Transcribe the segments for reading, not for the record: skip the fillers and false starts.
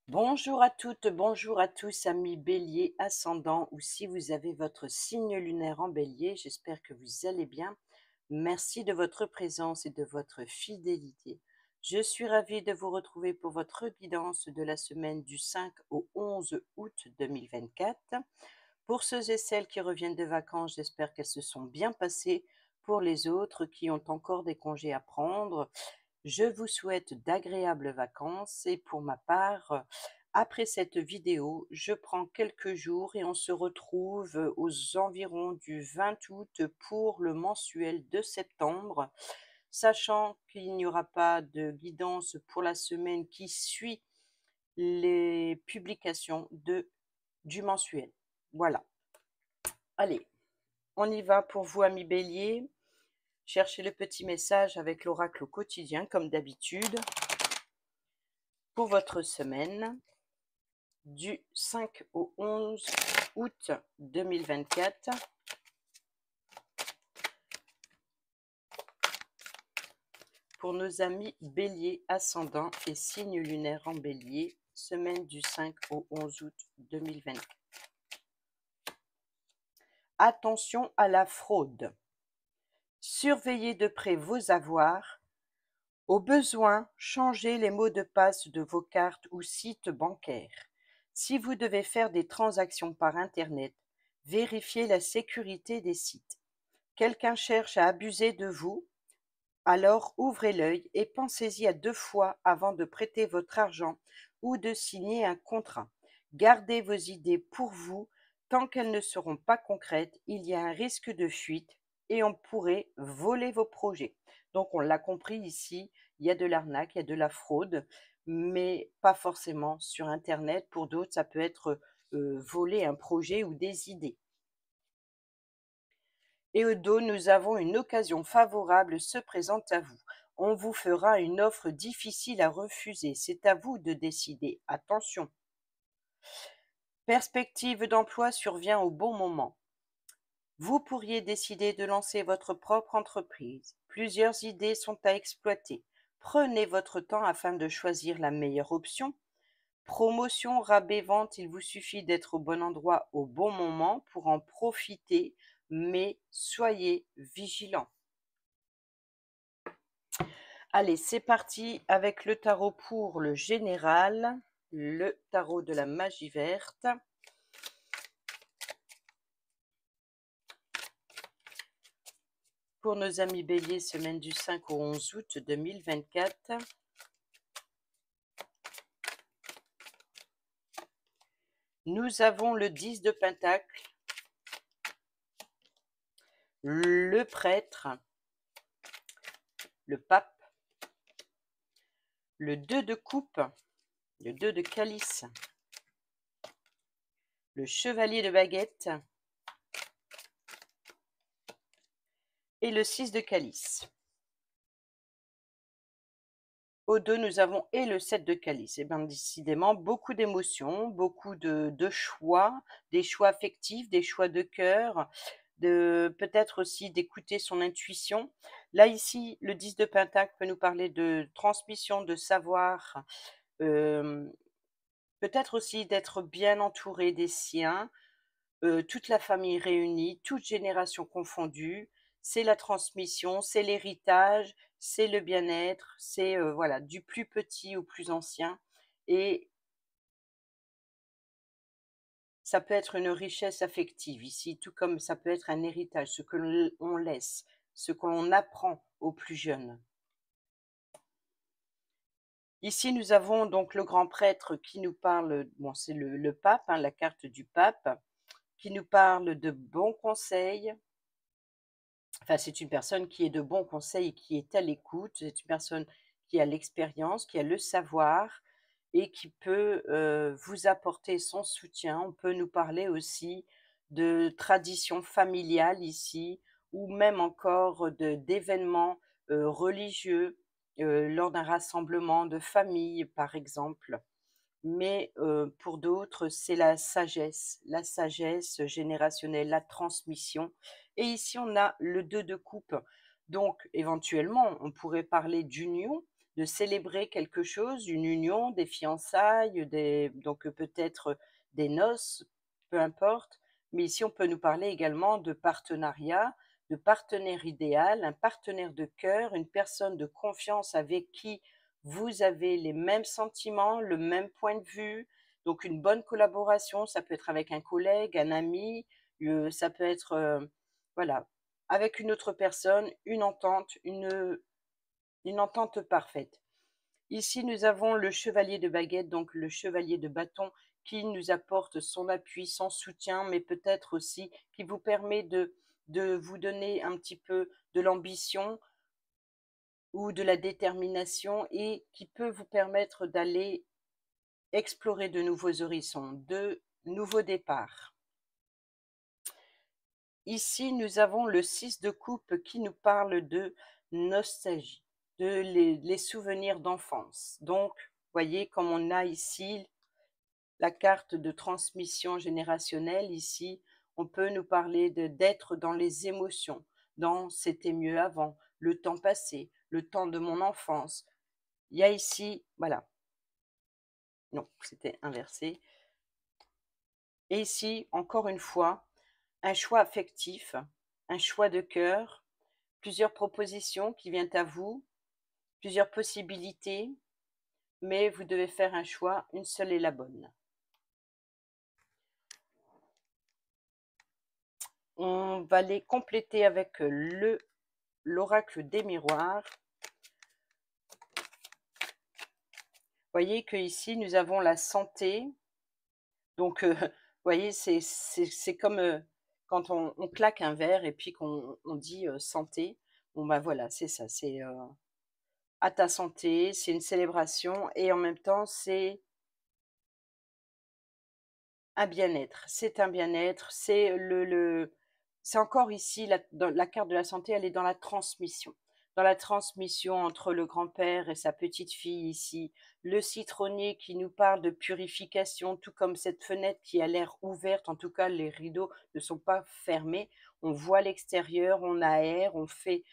Bonjour à toutes, bonjour à tous, amis bélier ascendant, ou si vous avez votre signe lunaire en bélier, j'espère que vous allez bien. Merci de votre présence et de votre fidélité. Je suis ravie de vous retrouver pour votre guidance de la semaine du 5 au 11 août 2024. Pour ceux et celles qui reviennent de vacances, j'espère qu'elles se sont bien passées. Pour les autres qui ont encore des congés à prendre, je vous souhaite d'agréables vacances et pour ma part, après cette vidéo, je prends quelques jours et on se retrouve aux environs du 20 août pour le mensuel de septembre, sachant qu'il n'y aura pas de guidance pour la semaine qui suit les publications du mensuel. Voilà. Allez, on y va pour vous, amis bélier. Cherchez le petit message avec l'oracle au quotidien, comme d'habitude, pour votre semaine du 5 au 11 août 2024. Pour nos amis bélier ascendant et signe lunaire en bélier, semaine du 5 au 11 août 2024. Attention à la fraude. Surveillez de près vos avoirs. Au besoin, changez les mots de passe de vos cartes ou sites bancaires. Si vous devez faire des transactions par Internet, vérifiez la sécurité des sites. Quelqu'un cherche à abuser de vous, alors ouvrez l'œil et pensez-y à 2 fois avant de prêter votre argent ou de signer un contrat. Gardez vos idées pour vous. Tant qu'elles ne seront pas concrètes, il y a un risque de fuite et on pourrait voler vos projets. Donc on l'a compris ici, il y a de l'arnaque, il y a de la fraude, mais pas forcément sur Internet. Pour d'autres, ça peut être voler un projet ou des idées. Et au dos, nous avons une occasion favorable se présente à vous. On vous fera une offre difficile à refuser. C'est à vous de décider. Attention. Perspective d'emploi survient au bon moment. Vous pourriez décider de lancer votre propre entreprise. Plusieurs idées sont à exploiter. Prenez votre temps afin de choisir la meilleure option. Promotion, rabais, vente, il vous suffit d'être au bon endroit au bon moment pour en profiter, mais soyez vigilants. Allez, c'est parti avec le tarot pour le général, le tarot de la magie verte. Pour nos amis béliers, semaine du 5 au 11 août 2024. Nous avons le 10 de Pentacle, le prêtre, le pape, le 2 de coupe, le 2 de calice, le chevalier de baguette et le 6 de calice. Au 2, nous avons et le 7 de calice. Et bien, décidément, beaucoup d'émotions, beaucoup de choix, des choix affectifs, des choix de cœur, peut-être aussi d'écouter son intuition. Là, ici, le 10 de Pentacle peut nous parler de transmission, de savoir, peut-être aussi d'être bien entouré des siens, toute la famille réunie, toutes générations confondues. C'est la transmission, c'est l'héritage, c'est le bien-être, c'est voilà, du plus petit au plus ancien. Et ça peut être une richesse affective ici, tout comme ça peut être un héritage, ce que l'on laisse, ce que l'on apprend aux plus jeunes. Ici, nous avons donc le grand prêtre qui nous parle, bon, c'est le pape, hein, la carte du pape, qui nous parle de bons conseils. Enfin, c'est une personne qui est de bons conseils, qui est à l'écoute. C'est une personne qui a l'expérience, qui a le savoir et qui peut vous apporter son soutien. On peut nous parler aussi de traditions familiales ici, ou même encore d'événements religieux lors d'un rassemblement de famille, par exemple. Mais pour d'autres, c'est la sagesse générationnelle, la transmission. Et ici, on a le 2 de coupe. Donc, éventuellement, on pourrait parler d'union, de célébrer quelque chose, une union, des fiançailles, donc peut-être des noces, peu importe. Mais ici, on peut nous parler également de partenariat, de partenaire idéal, un partenaire de cœur, une personne de confiance avec qui vous avez les mêmes sentiments, le même point de vue, donc une bonne collaboration. Ça peut être avec un collègue, un ami, ça peut être, voilà, avec une autre personne, une entente parfaite. Ici, nous avons le chevalier de baguette, donc le chevalier de bâton, qui nous apporte son appui, son soutien, mais peut-être aussi qui vous permet de vous donner un petit peu de l'ambition ou de la détermination et qui peut vous permettre d'aller explorer de nouveaux horizons, de nouveaux départs. Ici, nous avons le 6 de coupe qui nous parle de nostalgie, de les souvenirs d'enfance. Donc, voyez comme on a ici la carte de transmission générationnelle. Ici, on peut nous parler d'être dans les émotions, dans c'était mieux avant, le temps passé, le temps de mon enfance. Il y a ici, voilà, non, c'était inversé. Et ici, encore une fois, un choix affectif, un choix de cœur, plusieurs propositions qui viennent à vous, plusieurs possibilités, mais vous devez faire un choix, une seule est la bonne. On va les compléter avec l'oracle des miroirs. Voyez que ici nous avons la santé. Donc, vous voyez, c'est comme quand on claque un verre et puis qu'on dit santé. Bon, bah voilà, c'est ça, c'est à ta santé, c'est une célébration et en même temps, c'est un bien-être. C'est un bien-être, c'est encore ici, dans la carte de la santé, elle est dans la transmission. Dans la transmission entre le grand-père et sa petite-fille ici, le citronnier qui nous parle de purification, tout comme cette fenêtre qui a l'air ouverte, en tout cas les rideaux ne sont pas fermés, on voit l'extérieur, on aère, on fait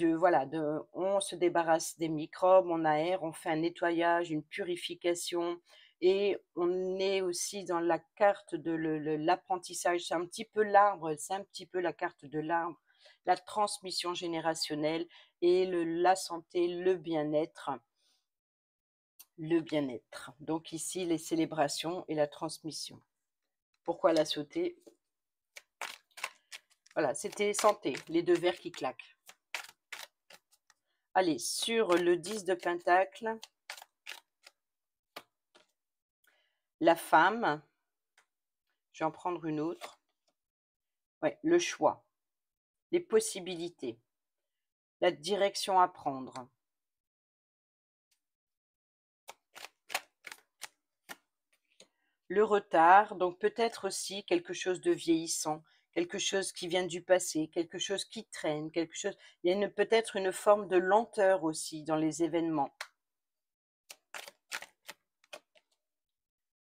on se débarrasse des microbes, on aère, on fait un nettoyage, une purification et on est aussi dans la carte de l'apprentissage. C'est un petit peu l'arbre, c'est un petit peu la carte de l'arbre, la transmission générationnelle et la santé, le bien-être. Le bien-être. Donc ici, les célébrations et la transmission. Pourquoi la sauter? Voilà, c'était santé, les deux verres qui claquent. Allez, sur le 10 de Pentacle, la femme, je vais en prendre une autre. Ouais, le choix, les possibilités, la direction à prendre. Le retard, donc peut-être aussi quelque chose de vieillissant, quelque chose qui vient du passé, quelque chose qui traîne, quelque chose. Il y a peut-être une forme de lenteur aussi dans les événements.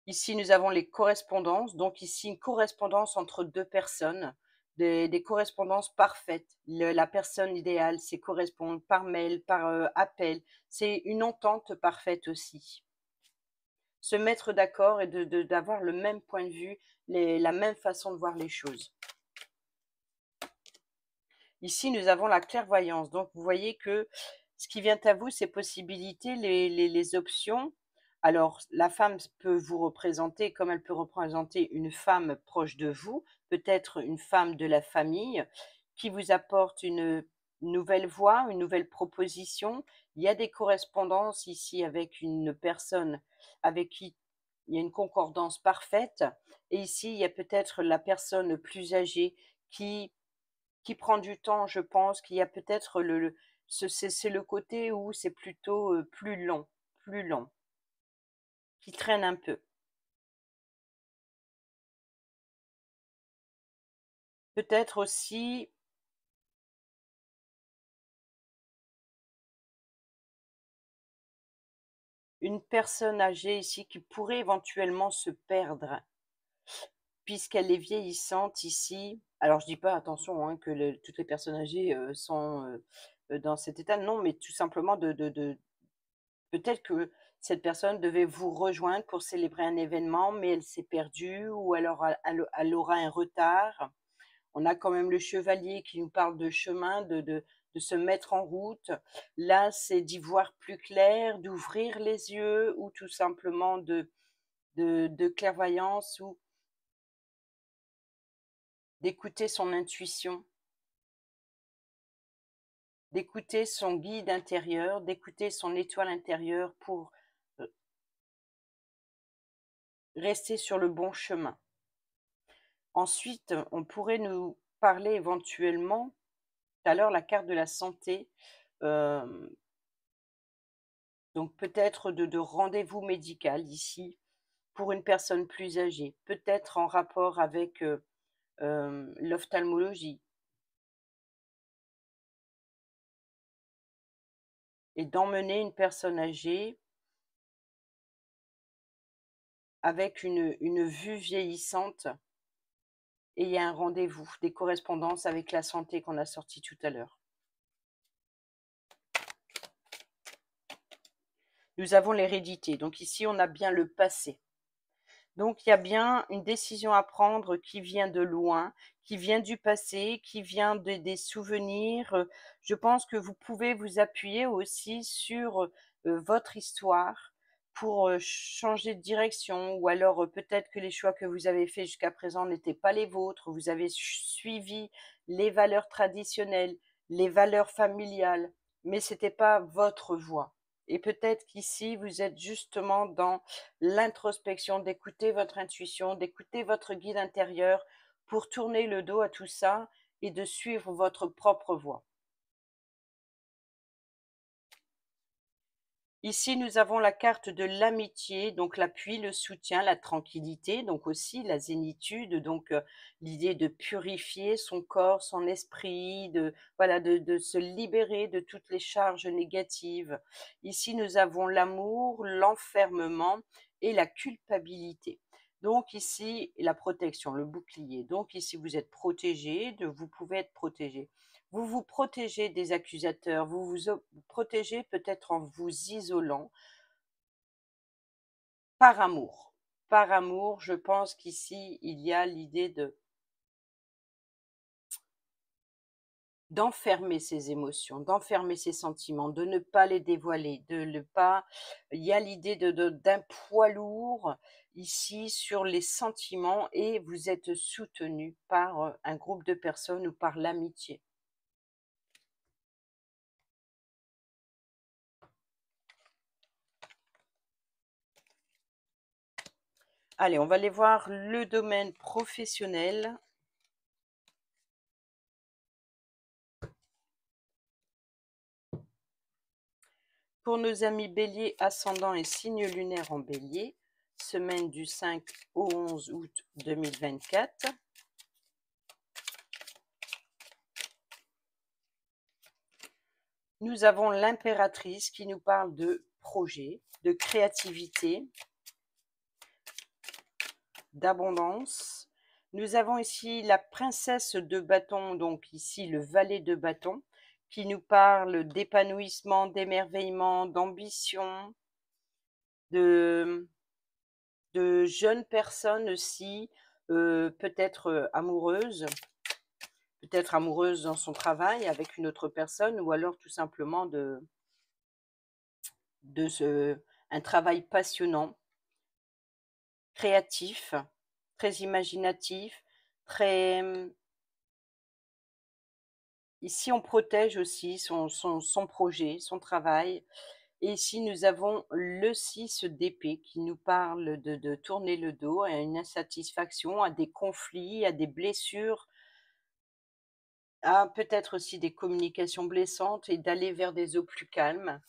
Ici, nous avons les correspondances. Donc ici, une correspondance entre deux personnes, des correspondances parfaites. La personne idéale, c'est correspondre par mail, par appel. C'est une entente parfaite aussi. Se mettre d'accord et d'avoir le même point de vue, la même façon de voir les choses. Ici, nous avons la clairvoyance. Donc, vous voyez que ce qui vient à vous, ces possibilités, les options. Alors, la femme peut vous représenter comme elle peut représenter une femme proche de vous, peut-être une femme de la famille qui vous apporte une nouvelle voie, une nouvelle proposition. Il y a des correspondances ici avec une personne avec qui il y a une concordance parfaite. Et ici, il y a peut-être la personne plus âgée qui prend du temps, je pense qu'il y a peut-être c'est le côté où c'est plutôt plus long, qui traîne un peu. Peut-être aussi une personne âgée ici qui pourrait éventuellement se perdre, puisqu'elle est vieillissante ici. Alors je dis pas, attention, hein, que toutes les personnes âgées sont dans cet état, non, mais tout simplement Peut-être que cette personne devait vous rejoindre pour célébrer un événement, mais elle s'est perdue ou alors elle aura un retard. On a quand même le chevalier qui nous parle de chemin, de se mettre en route. Là, c'est d'y voir plus clair, d'ouvrir les yeux ou tout simplement de clairvoyance ou d'écouter son intuition, d'écouter son guide intérieur, d'écouter son étoile intérieure pour rester sur le bon chemin. Ensuite, on pourrait nous parler éventuellement, tout à l'heure, la carte de la santé, euh, donc peut-être de rendez-vous médical ici pour une personne plus âgée, peut-être en rapport avec l'ophtalmologie, et d'emmener une personne âgée avec une vue vieillissante, et il y a un rendez-vous, des correspondances avec la santé qu'on a sorti tout à l'heure. Nous avons l'hérédité, donc ici on a bien le passé. Donc il y a bien une décision à prendre qui vient de loin, qui vient du passé, qui vient des souvenirs. Je pense que vous pouvez vous appuyer aussi sur votre histoire pour changer de direction, ou alors peut-être que les choix que vous avez faits jusqu'à présent n'étaient pas les vôtres. Vous avez suivi les valeurs traditionnelles, les valeurs familiales, mais ce n'était pas votre voie. Et peut-être qu'ici, vous êtes justement dans l'introspection, d'écouter votre intuition, d'écouter votre guide intérieur pour tourner le dos à tout ça et de suivre votre propre voie. Ici, nous avons la carte de l'amitié, donc l'appui, le soutien, la tranquillité, donc aussi la zénitude, donc l'idée de purifier son corps, son esprit, voilà, de se libérer de toutes les charges négatives. Ici, nous avons l'amour, l'enfermement et la culpabilité. Donc ici, la protection, le bouclier. Donc ici, vous êtes protégé, vous pouvez être protégé. Vous vous protégez des accusateurs, vous vous protégez peut-être en vous isolant par amour. Par amour, je pense qu'ici, il y a l'idée d'enfermer ses émotions, d'enfermer ses sentiments, de ne pas les dévoiler, de ne pas. Il y a l'idée d'un poids lourd ici sur les sentiments, et vous êtes soutenu par un groupe de personnes ou par l'amitié. Allez, on va aller voir le domaine professionnel. Pour nos amis Bélier, ascendant et signe lunaire en Bélier, semaine du 5 au 11 août 2024. Nous avons l'impératrice qui nous parle de projet, de créativité, d'abondance. Nous avons ici la princesse de bâton, donc ici le valet de bâton, qui nous parle d'épanouissement, d'émerveillement, d'ambition, de jeunes personnes aussi, peut-être amoureuses, peut-être amoureuse dans son travail avec une autre personne, ou alors tout simplement un travail passionnant, créatif, très imaginatif, très. Ici, on protège aussi son projet, son travail. Et ici, nous avons le 6 d'épée qui nous parle de tourner le dos à une insatisfaction, à des conflits, à des blessures, à peut-être aussi des communications blessantes, et d'aller vers des eaux plus calmes.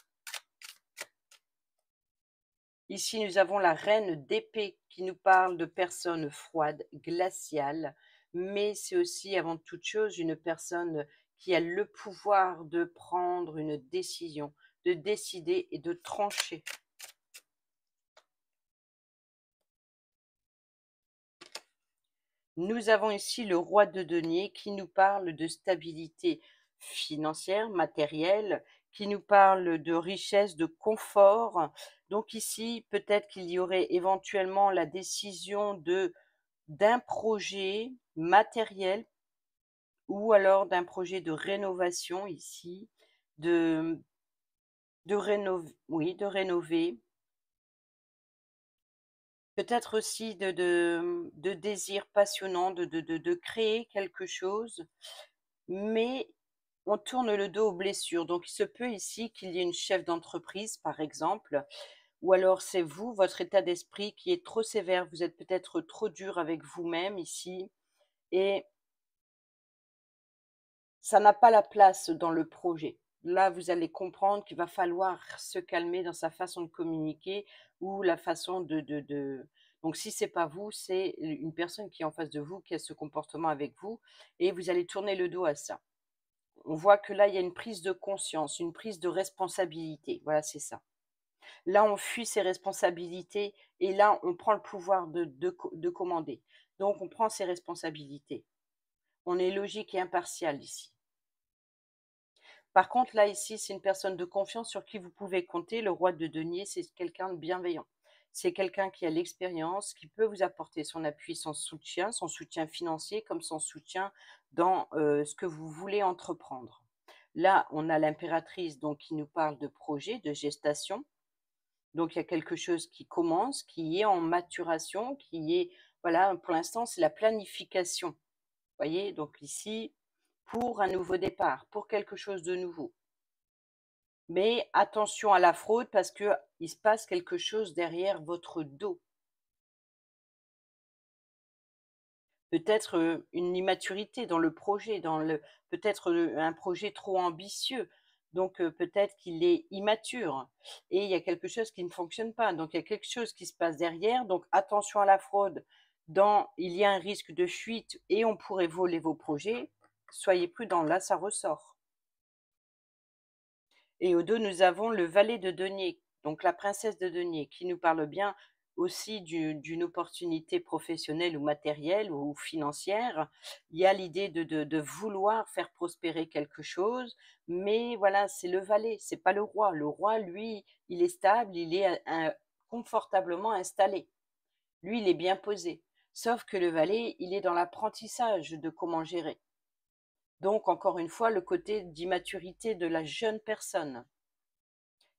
Ici, nous avons la reine d'épée qui nous parle de personnes froides, glaciales, mais c'est aussi avant toute chose une personne qui a le pouvoir de prendre une décision, de décider et de trancher. Nous avons ici le roi de denier qui nous parle de stabilité financière, matérielle, qui nous parle de richesse, de confort. Donc ici, peut-être qu'il y aurait éventuellement la décision d'un projet matériel ou alors d'un projet de rénovation ici, de de rénover. Peut-être aussi de désirs passionnants de créer quelque chose, mais on tourne le dos aux blessures. Donc il se peut ici qu'il y ait une chef d'entreprise, par exemple, ou alors c'est vous, votre état d'esprit qui est trop sévère. Vous êtes peut-être trop dur avec vous-même ici et ça n'a pas la place dans le projet. Là, vous allez comprendre qu'il va falloir se calmer dans sa façon de communiquer ou la façon donc si c'est pas vous, c'est une personne qui est en face de vous, qui a ce comportement avec vous et vous allez tourner le dos à ça. On voit que là, il y a une prise de conscience, une prise de responsabilité. Voilà, c'est ça. Là, on fuit ses responsabilités et là, on prend le pouvoir de commander. Donc, on prend ses responsabilités. On est logique et impartial ici. Par contre, là, ici, c'est une personne de confiance sur qui vous pouvez compter. Le roi de denier, c'est quelqu'un de bienveillant. C'est quelqu'un qui a l'expérience, qui peut vous apporter son appui, son soutien financier, comme son soutien dans ce que vous voulez entreprendre. Là, on a l'impératrice donc qui nous parle de projet, de gestation. Donc, il y a quelque chose qui commence, qui est en maturation, qui est, voilà, pour l'instant, c'est la planification. Vous voyez, donc ici, pour un nouveau départ, pour quelque chose de nouveau. Mais attention à la fraude parce que il se passe quelque chose derrière votre dos. Peut-être, une immaturité dans le projet, peut-être, un projet trop ambitieux. Donc, peut-être qu'il est immature et il y a quelque chose qui ne fonctionne pas. Donc, il y a quelque chose qui se passe derrière. Donc, attention à la fraude. Il y a un risque de fuite et on pourrait voler vos projets. Soyez prudents, là, ça ressort. Et au dos, nous avons le valet de denier, donc la princesse de denier, qui nous parle bien aussi d'une opportunité professionnelle ou matérielle ou financière. Il y a l'idée de vouloir faire prospérer quelque chose, mais voilà, c'est le valet, c'est pas le roi. Le roi, lui, il est stable, il est confortablement installé. Lui, il est bien posé. Sauf que le valet, il est dans l'apprentissage de comment gérer. Donc, encore une fois, le côté d'immaturité de la jeune personne.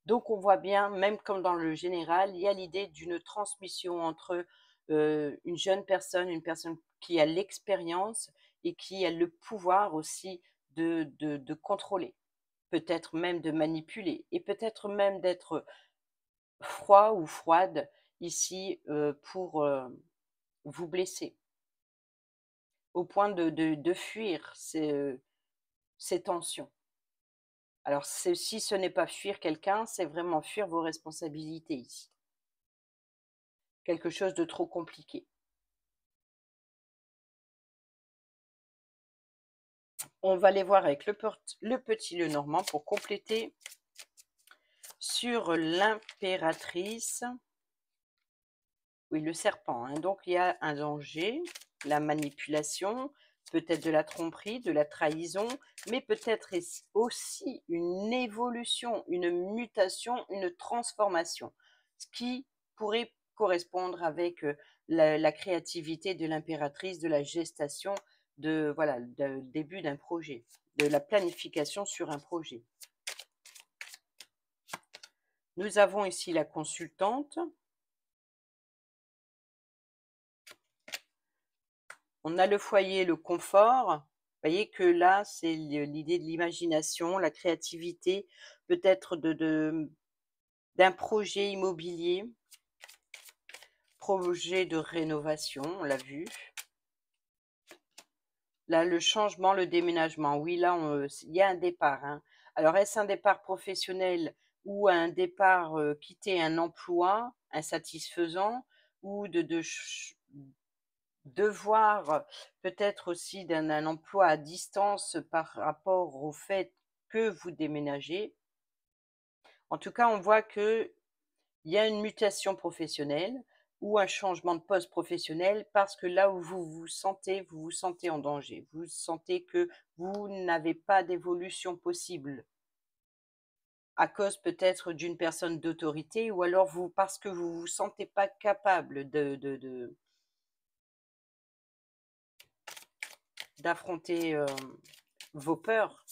Donc on voit bien, même comme dans le général, il y a l'idée d'une transmission entre une personne qui a l'expérience et qui a le pouvoir aussi de contrôler, peut-être même de manipuler et peut-être même d'être froid ou froide ici pour vous blesser, au point de fuir ces tensions. Alors si ce n'est pas fuir quelqu'un, c'est vraiment fuir vos responsabilités ici. Quelque chose de trop compliqué. On va les voir avec le petit Lenormand pour compléter sur l'impératrice. Oui, le serpent, hein. Donc, il y a un danger, la manipulation, peut-être de la tromperie, de la trahison, mais peut-être aussi une évolution, une mutation, une transformation, ce qui pourrait correspondre avec la créativité de l'impératrice, de la gestation, voilà, début d'un projet, de la planification sur un projet. Nous avons ici la consultante. On a le foyer, le confort. Vous voyez que là, c'est l'idée de l'imagination, la créativité, peut-être d'un projet immobilier, projet de rénovation, on l'a vu. Là, le changement, le déménagement. Oui, là, il y a un départ, hein. Alors, est-ce un départ professionnel ou un départ, quitter un emploi insatisfaisant ou devoir peut-être aussi d'un emploi à distance par rapport au fait que vous déménagez. En tout cas, on voit qu'il y a une mutation professionnelle ou un changement de poste professionnel parce que là où vous vous sentez en danger. Vous sentez que vous n'avez pas d'évolution possible. à cause peut-être d'une personne d'autorité ou alors vous parce que vous vous sentez pas capable d'affronter, vos peurs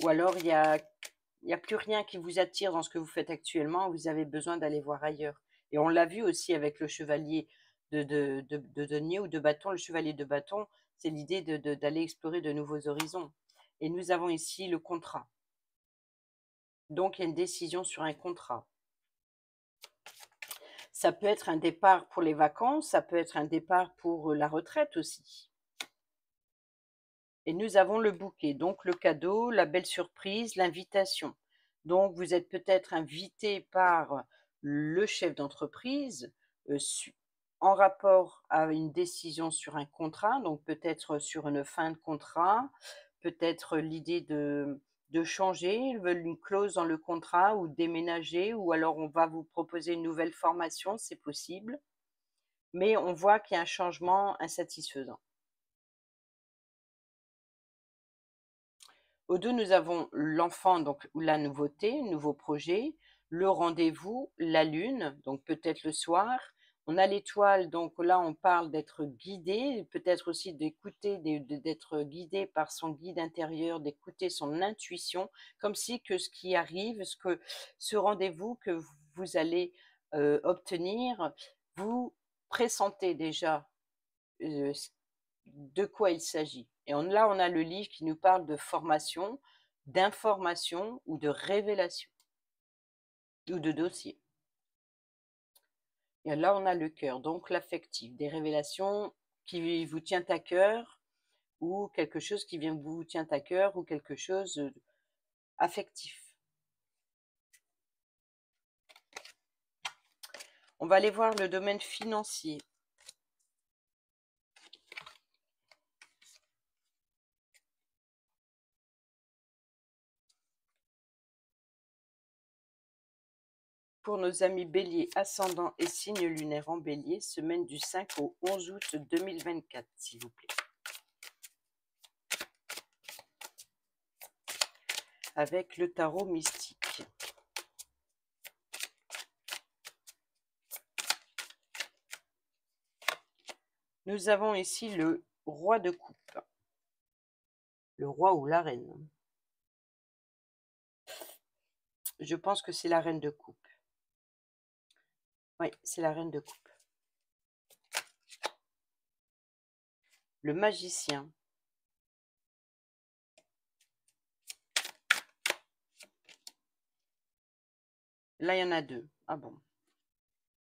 ou alors il y a plus rien qui vous attire dans ce que vous faites actuellement, vous avez besoin d'aller voir ailleurs et on l'a vu aussi avec le chevalier de denier ou de bâton. Le chevalier de bâton, c'est l'idée d'aller explorer de nouveaux horizons et nous avons ici le contrat. Donc il y a une décision sur un contrat. Ça peut être un départ pour les vacances, ça peut être un départ pour la retraite aussi. Et nous avons le bouquet, donc le cadeau, la belle surprise, l'invitation. Donc vous êtes peut-être invité par le chef d'entreprise en rapport à une décision sur un contrat, donc peut-être sur une fin de contrat, peut-être l'idée de changer, ils veulent une clause dans le contrat ou déménager, ou alors on va vous proposer une nouvelle formation, c'est possible, mais on voit qu'il y a un changement insatisfaisant. Au 2, nous avons l'enfant, donc la nouveauté, nouveau projet, le rendez-vous, la lune, donc peut-être le soir. On a l'étoile, donc là on parle d'être guidé, peut-être aussi d'écouter, d'être guidé par son guide intérieur, d'écouter son intuition, comme si que ce qui arrive, ce rendez-vous que vous allez obtenir, vous pressentez déjà euh, de quoi il s'agit. Et là, on a le livre qui nous parle de formation, d'information ou de révélation ou de dossier. Et là, on a le cœur, donc l'affectif, des révélations qui vous tient à cœur ou quelque chose qui vous tient à cœur ou quelque chose affectif. On va aller voir le domaine financier. Pour nos amis bélier, ascendant et signe lunaire en bélier, semaine du 5 au 11 août 2024, s'il vous plaît. Avec le tarot mystique. Nous avons ici le roi de coupe, le roi ou la reine. Je pense que c'est la reine de coupe. Oui, c'est la reine de coupe. Le magicien. Là, il y en a deux. Ah bon.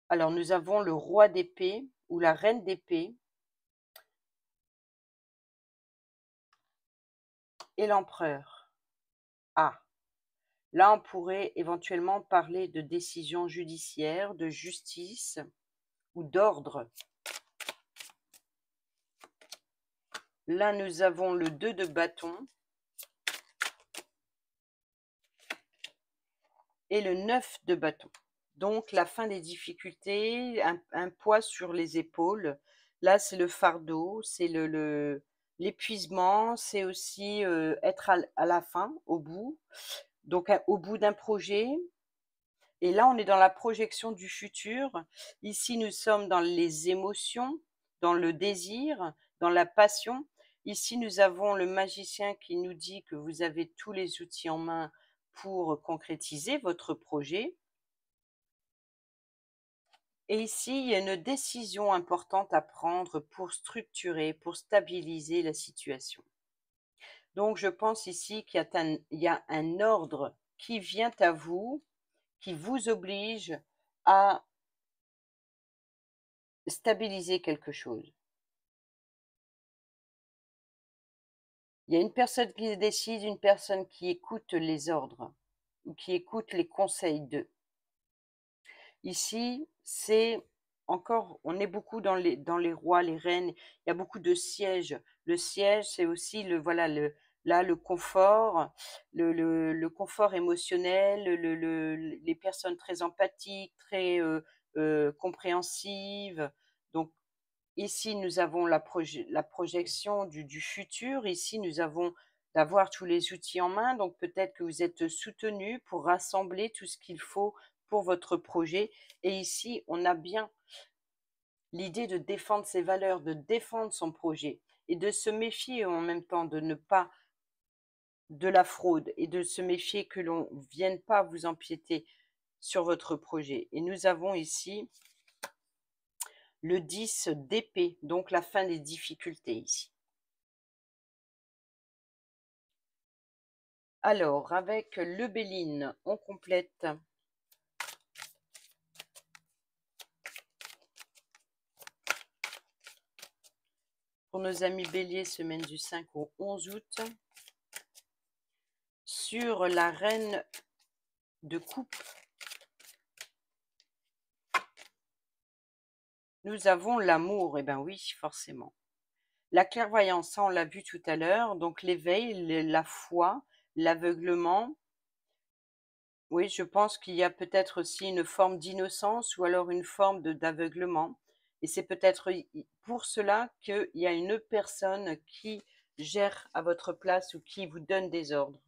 Alors, nous avons le roi d'épée ou la reine d'épée et l'empereur. Ah, là, on pourrait éventuellement parler de décision judiciaire, de justice ou d'ordre. Là, nous avons le 2 de bâton et le 9 de bâton. Donc, la fin des difficultés, un poids sur les épaules. Là, c'est le fardeau, c'est l'épuisement, c'est aussi être à la fin, au bout. Donc, au bout d'un projet. Et là, on est dans la projection du futur. Ici, nous sommes dans les émotions, dans le désir, dans la passion. Ici, nous avons le magicien qui nous dit que vous avez tous les outils en main pour concrétiser votre projet. Et ici, il y a une décision importante à prendre pour structurer, pour stabiliser la situation. Donc, je pense ici qu'il y a un ordre qui vient à vous, qui vous oblige à stabiliser quelque chose. Il y a une personne qui décide, une personne qui écoute les ordres, ou qui écoute les conseils d'eux. Ici, c'est encore, on est beaucoup dans les rois, les reines, il y a beaucoup de sièges. Le siège, c'est aussi voilà, le confort, le confort émotionnel, les personnes très empathiques, très compréhensives. Donc, ici, nous avons la projection du futur. Ici, nous avons d'avoir tous les outils en main. Donc peut-être que vous êtes soutenu pour rassembler tout ce qu'il faut pour votre projet. Et ici, on a bien l'idée de défendre ses valeurs, de défendre son projet et de se méfier en même temps de ne pas de la fraude et de se méfier que l'on ne vienne pas vous empiéter sur votre projet. Et nous avons ici le 10 d'épée, donc la fin des difficultés ici. Alors, avec le Béline, on complète pour nos amis béliers, semaine du 5 au 11 août. Sur la reine de coupe, nous avons l'amour. Eh bien oui, forcément. La clairvoyance, ça on l'a vu tout à l'heure, donc l'éveil, la foi, l'aveuglement. Oui, je pense qu'il y a peut-être aussi une forme d'innocence ou alors une forme d'aveuglement. Et c'est peut-être pour cela qu'il y a une personne qui gère à votre place ou qui vous donne des ordres.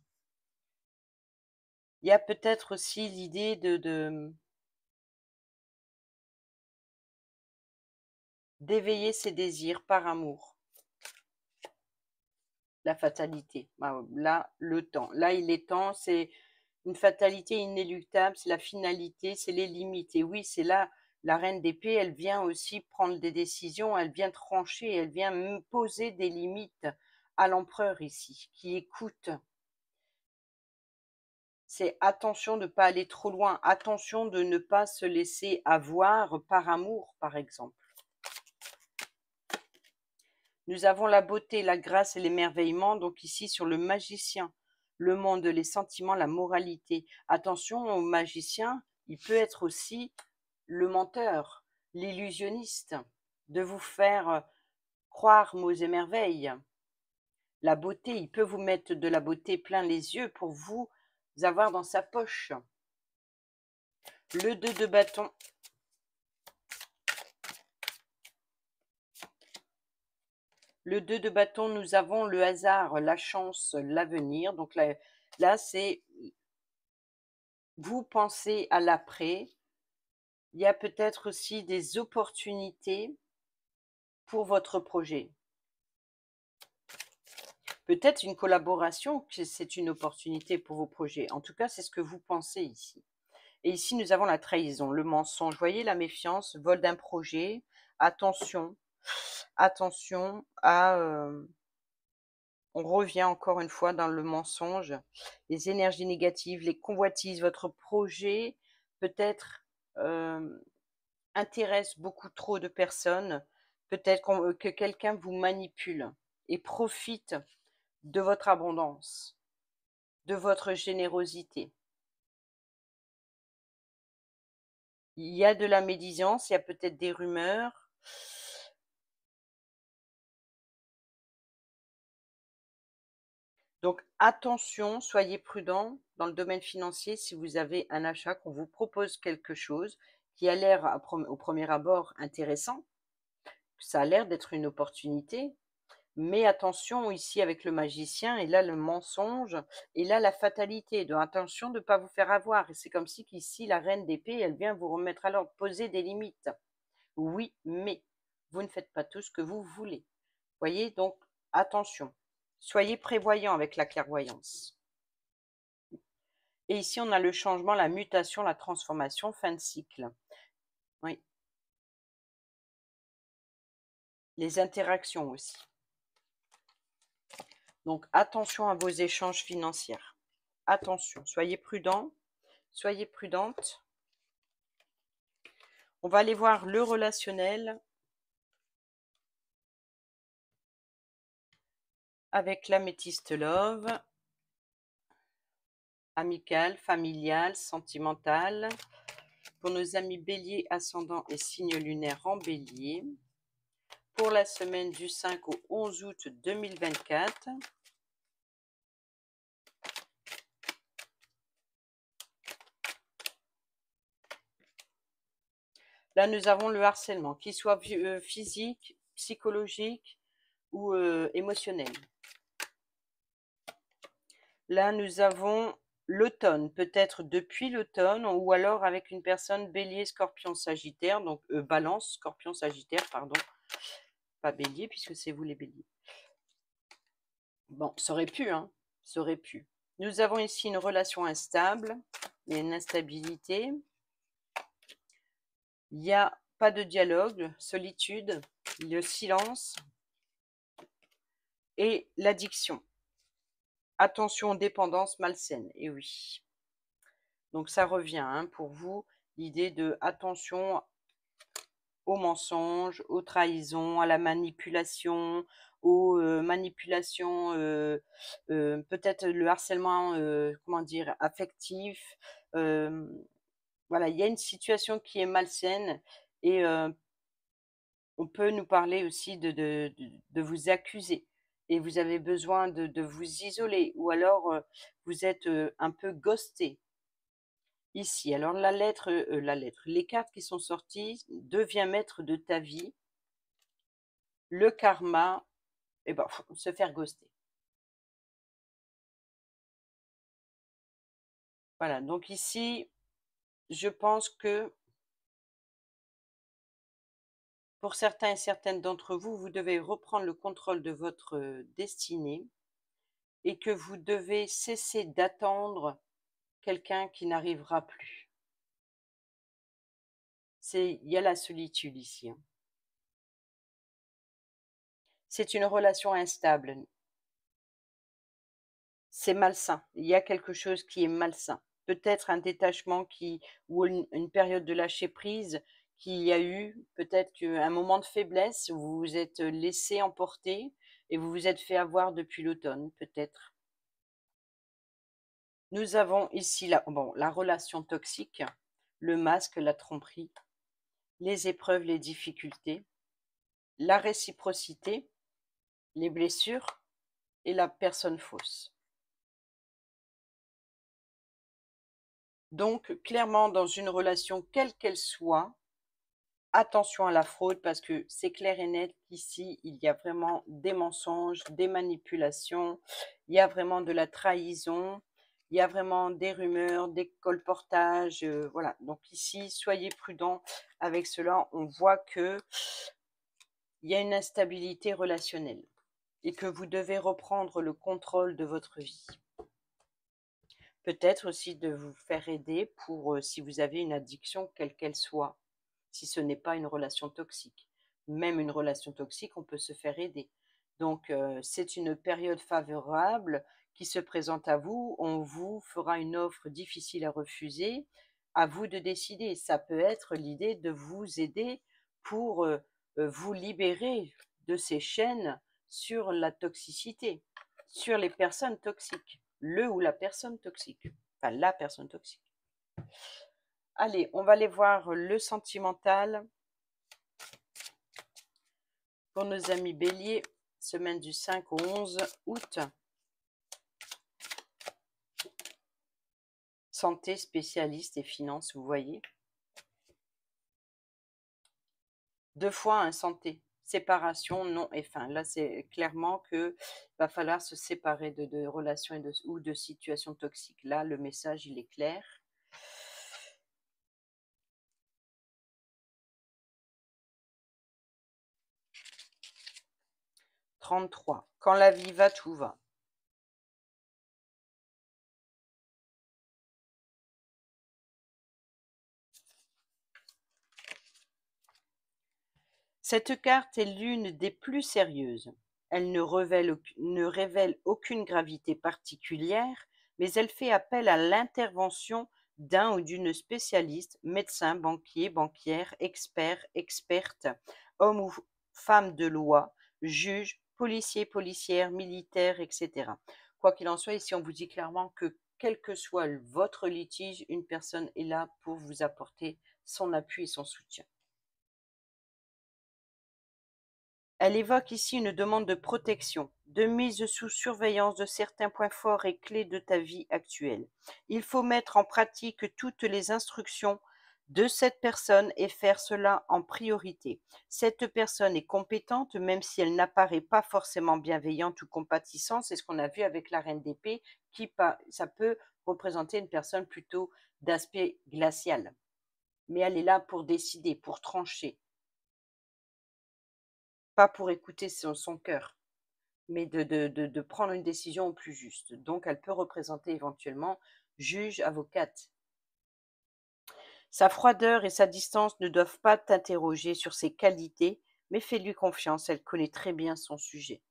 Il y a peut-être aussi l'idée d'éveiller ses désirs par amour. La fatalité. Là, le temps. Là, il est temps, c'est une fatalité inéluctable, c'est la finalité, c'est les limites. Et oui, c'est là, la reine d'épée, elle vient aussi prendre des décisions, elle vient trancher, elle vient poser des limites à l'empereur ici, qui écoute. C'est attention de ne pas aller trop loin, attention de ne pas se laisser avoir par amour, par exemple. Nous avons la beauté, la grâce et l'émerveillement, donc ici sur le magicien, le monde, les sentiments, la moralité. Attention au magicien, il peut être aussi le menteur, l'illusionniste, de vous faire croire mots et merveilles. La beauté, il peut vous mettre de la beauté plein les yeux pour vous avoir dans sa poche. Le 2 de bâton. Le 2 de bâton, nous avons le hasard, la chance, l'avenir. Donc là c'est vous pensez à l'après. Il y a peut-être aussi des opportunités pour votre projet. Peut-être une collaboration, que c'est une opportunité pour vos projets. En tout cas, c'est ce que vous pensez ici. Et ici, nous avons la trahison, le mensonge. Vous voyez, la méfiance, vol d'un projet. Attention, attention à... on revient encore une fois dans le mensonge, les énergies négatives, les convoitises. Votre projet peut-être intéresse beaucoup trop de personnes. Peut-être que quelqu'un vous manipule et profite de votre abondance, de votre générosité. Il y a de la médisance, il y a peut-être des rumeurs. Donc attention, soyez prudents dans le domaine financier si vous avez un achat, qu'on vous propose quelque chose qui a l'air au premier abord intéressant. Ça a l'air d'être une opportunité, mais attention ici avec le magicien, et là le mensonge, et là la fatalité. Donc attention de ne pas vous faire avoir. Et c'est comme si qu'ici la reine d'épée, elle vient vous remettre à l'ordre, poser des limites. Oui, mais vous ne faites pas tout ce que vous voulez. Voyez, donc attention. Soyez prévoyants avec la clairvoyance. Et ici, on a le changement, la mutation, la transformation, fin de cycle. Oui. Les interactions aussi. Donc, attention à vos échanges financiers. Attention, soyez prudents, soyez prudentes. On va aller voir le relationnel avec l'améthyste love. Amical, familial, sentimental. Pour nos amis bélier, ascendant et signe lunaire en bélier. Pour la semaine du 5 au 11 août 2024. Là, nous avons le harcèlement, qu'il soit physique, psychologique ou émotionnel. Là, nous avons l'automne, peut-être depuis l'automne ou alors avec une personne bélier, scorpion, sagittaire, donc balance, scorpion, sagittaire, pardon, pas bélier puisque c'est vous les béliers. Bon, ça aurait pu, hein, ça aurait pu. Nous avons ici une relation instable, il y a une instabilité, il n'y a pas de dialogue, solitude, le silence et l'addiction. Attention aux dépendances malsaines, et oui. Donc ça revient hein, pour vous, l'idée de attention aux mensonges, aux trahisons, à la manipulation, aux manipulations, peut-être le harcèlement, comment dire, affectif. Voilà, il y a une situation qui est malsaine et on peut nous parler aussi de vous accuser et vous avez besoin de vous isoler ou alors vous êtes un peu ghosté ici. Alors les cartes qui sont sorties, deviens maître de ta vie, le karma, et ben, se faire ghoster. Voilà, donc ici, je pense que pour certains et certaines d'entre vous, vous devez reprendre le contrôle de votre destinée et que vous devez cesser d'attendre quelqu'un qui n'arrivera plus. Il y a la solitude ici, hein. C'est une relation instable. C'est malsain. Il y a quelque chose qui est malsain. Peut-être un détachement ou une période de lâcher prise qu'il y a eu, peut-être qu'un moment de faiblesse où vous vous êtes laissé emporter et vous vous êtes fait avoir depuis l'automne, peut-être. Nous avons ici la relation toxique, le masque, la tromperie, les épreuves, les difficultés, la réciprocité, les blessures et la personne fausse. Donc, clairement, dans une relation, quelle qu'elle soit, attention à la fraude parce que c'est clair et net qu'ici, il y a vraiment des mensonges, des manipulations, il y a vraiment de la trahison, il y a vraiment des rumeurs, des colportages, voilà. Donc ici, soyez prudents avec cela. On voit que il y a une instabilité relationnelle et que vous devez reprendre le contrôle de votre vie. Peut-être aussi de vous faire aider pour si vous avez une addiction, quelle qu'elle soit, si ce n'est pas une relation toxique. Même une relation toxique, on peut se faire aider. Donc, c'est une période favorable qui se présente à vous. On vous fera une offre difficile à refuser. À vous de décider. Ça peut être l'idée de vous aider pour vous libérer de ces chaînes sur la toxicité, sur les personnes toxiques, le ou la personne toxique, enfin la personne toxique. Allez, on va aller voir le sentimental pour nos amis béliers, semaine du 5 au 11 août. Santé, spécialiste et finances, vous voyez. 2 fois un santé. Séparation, non et fin. Là, c'est clairement qu'il va falloir se séparer de relations ou de situations toxiques. Là, le message, il est clair. « 33. Quand la vie va, tout va. » Cette carte est l'une des plus sérieuses. Elle ne révèle aucune gravité particulière, mais elle fait appel à l'intervention d'un ou d'une spécialiste, médecin, banquier, banquière, expert, experte, homme ou femme de loi, juge, policier, policière, militaire, etc. Quoi qu'il en soit, ici on vous dit clairement que quel que soit votre litige, une personne est là pour vous apporter son appui et son soutien. Elle évoque ici une demande de protection, de mise sous surveillance de certains points forts et clés de ta vie actuelle. Il faut mettre en pratique toutes les instructions de cette personne et faire cela en priorité. Cette personne est compétente, même si elle n'apparaît pas forcément bienveillante ou compatissante. C'est ce qu'on a vu avec la reine d'épée, ça peut représenter une personne plutôt d'aspect glacial. Mais elle est là pour décider, pour trancher, pas pour écouter son cœur, mais de prendre une décision au plus juste. Donc, elle peut représenter éventuellement juge, avocate. Sa froideur et sa distance ne doivent pas t'interroger sur ses qualités, mais fais-lui confiance, elle connaît très bien son sujet.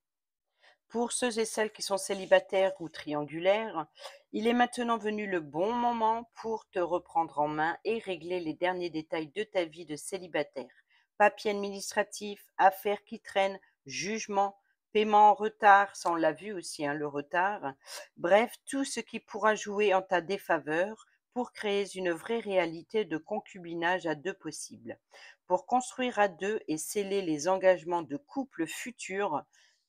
Pour ceux et celles qui sont célibataires ou triangulaires, il est maintenant venu le bon moment pour te reprendre en main et régler les derniers détails de ta vie de célibataire. Papiers administratifs, affaires qui traînent, jugements, paiement en retard, ça on l'a vu aussi, le retard. Bref, tout ce qui pourra jouer en ta défaveur pour créer une vraie réalité de concubinage à deux possibles. Pour construire à deux et sceller les engagements de couple futurs,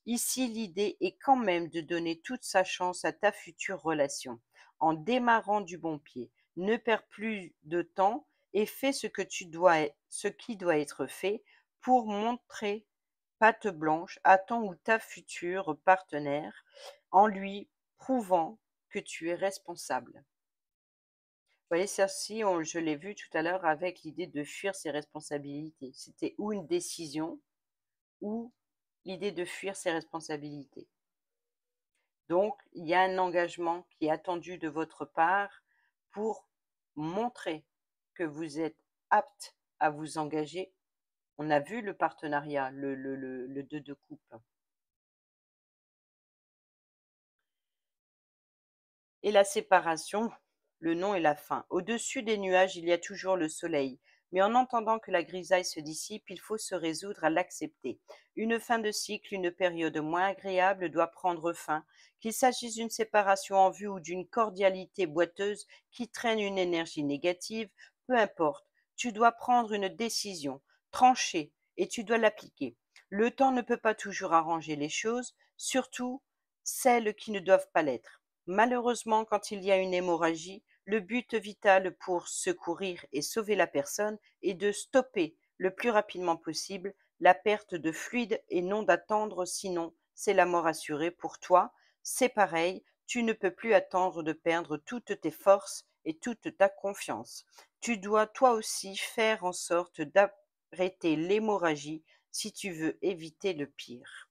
ici, l'idée est quand même de donner toute sa chance à ta future relation. En démarrant du bon pied, ne perds plus de temps et fais ce qui doit être fait pour montrer patte blanche à ton ou ta future partenaire en lui prouvant que tu es responsable. Vous voyez, ça aussi, je l'ai vu tout à l'heure avec l'idée de fuir ses responsabilités. C'était ou une décision ou l'idée de fuir ses responsabilités. Donc, il y a un engagement qui est attendu de votre part pour montrer que vous êtes apte à vous engager. On a vu le partenariat, le 2 de coupe. Et la séparation, le nom et la fin. Au-dessus des nuages, il y a toujours le soleil. Mais en entendant que la grisaille se dissipe, il faut se résoudre à l'accepter. Une fin de cycle, une période moins agréable doit prendre fin, qu'il s'agisse d'une séparation en vue ou d'une cordialité boiteuse qui traîne une énergie négative, peu importe. Tu dois prendre une décision, trancher, et tu dois l'appliquer. Le temps ne peut pas toujours arranger les choses, surtout celles qui ne doivent pas l'être. Malheureusement, quand il y a une hémorragie, le but vital pour secourir et sauver la personne est de stopper le plus rapidement possible la perte de fluide et non d'attendre, sinon c'est la mort assurée pour toi. C'est pareil, tu ne peux plus attendre de perdre toutes tes forces et toute ta confiance. Tu dois toi aussi faire en sorte d'arrêter l'hémorragie si tu veux éviter le pire.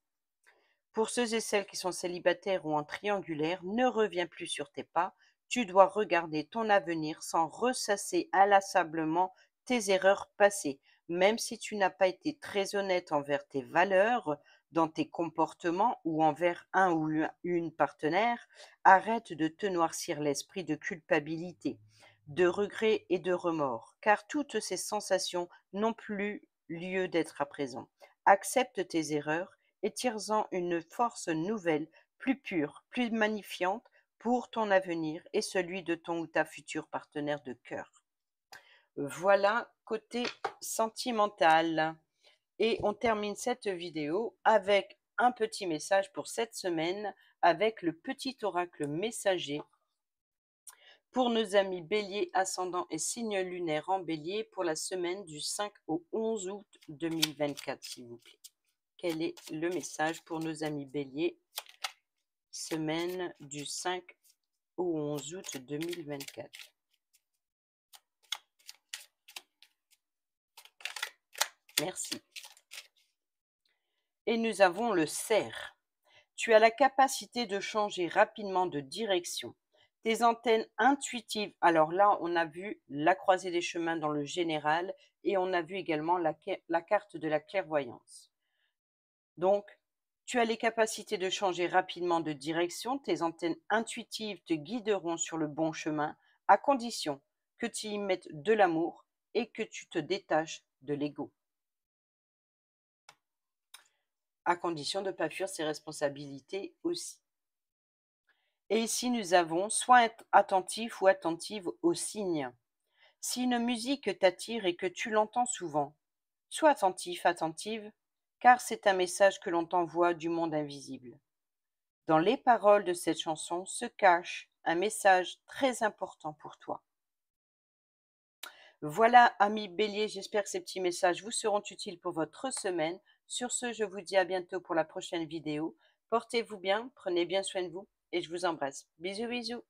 Pour ceux et celles qui sont célibataires ou en triangulaire, ne reviens plus sur tes pas. Tu dois regarder ton avenir sans ressasser inlassablement tes erreurs passées. Même si tu n'as pas été très honnête envers tes valeurs, dans tes comportements ou envers un ou une partenaire, arrête de te noircir l'esprit de culpabilité, de regret et de remords, car toutes ces sensations n'ont plus lieu d'être à présent. Accepte tes erreurs et tire-en une force nouvelle, plus pure, plus magnifiante pour ton avenir et celui de ton ou ta future partenaire de cœur. Voilà côté sentimental. Et on termine cette vidéo avec un petit message pour cette semaine avec le petit oracle messager pour nos amis Bélier, ascendant et signe lunaire en Bélier pour la semaine du 5 au 11 août 2024, s'il vous plaît. Quel est le message pour nos amis Bélier, semaine du 5 au 11 août 2024? Merci. Et nous avons le cerf. Tu as la capacité de changer rapidement de direction. Tes antennes intuitives, alors là, on a vu la croisée des chemins dans le général et on a vu également la carte de la clairvoyance. Donc, tu as les capacités de changer rapidement de direction. Tes antennes intuitives te guideront sur le bon chemin, à condition que tu y mettes de l'amour et que tu te détaches de l'ego. À condition de ne pas fuir ses responsabilités aussi. Et ici, nous avons sois attentif ou attentive aux signes. Si une musique t'attire et que tu l'entends souvent, sois attentif, attentive, car c'est un message que l'on t'envoie du monde invisible. Dans les paroles de cette chanson se cache un message très important pour toi. Voilà, amis bélier, j'espère que ces petits messages vous seront utiles pour votre semaine. Sur ce, je vous dis à bientôt pour la prochaine vidéo. Portez-vous bien, prenez bien soin de vous et je vous embrasse. Bisous, bisous.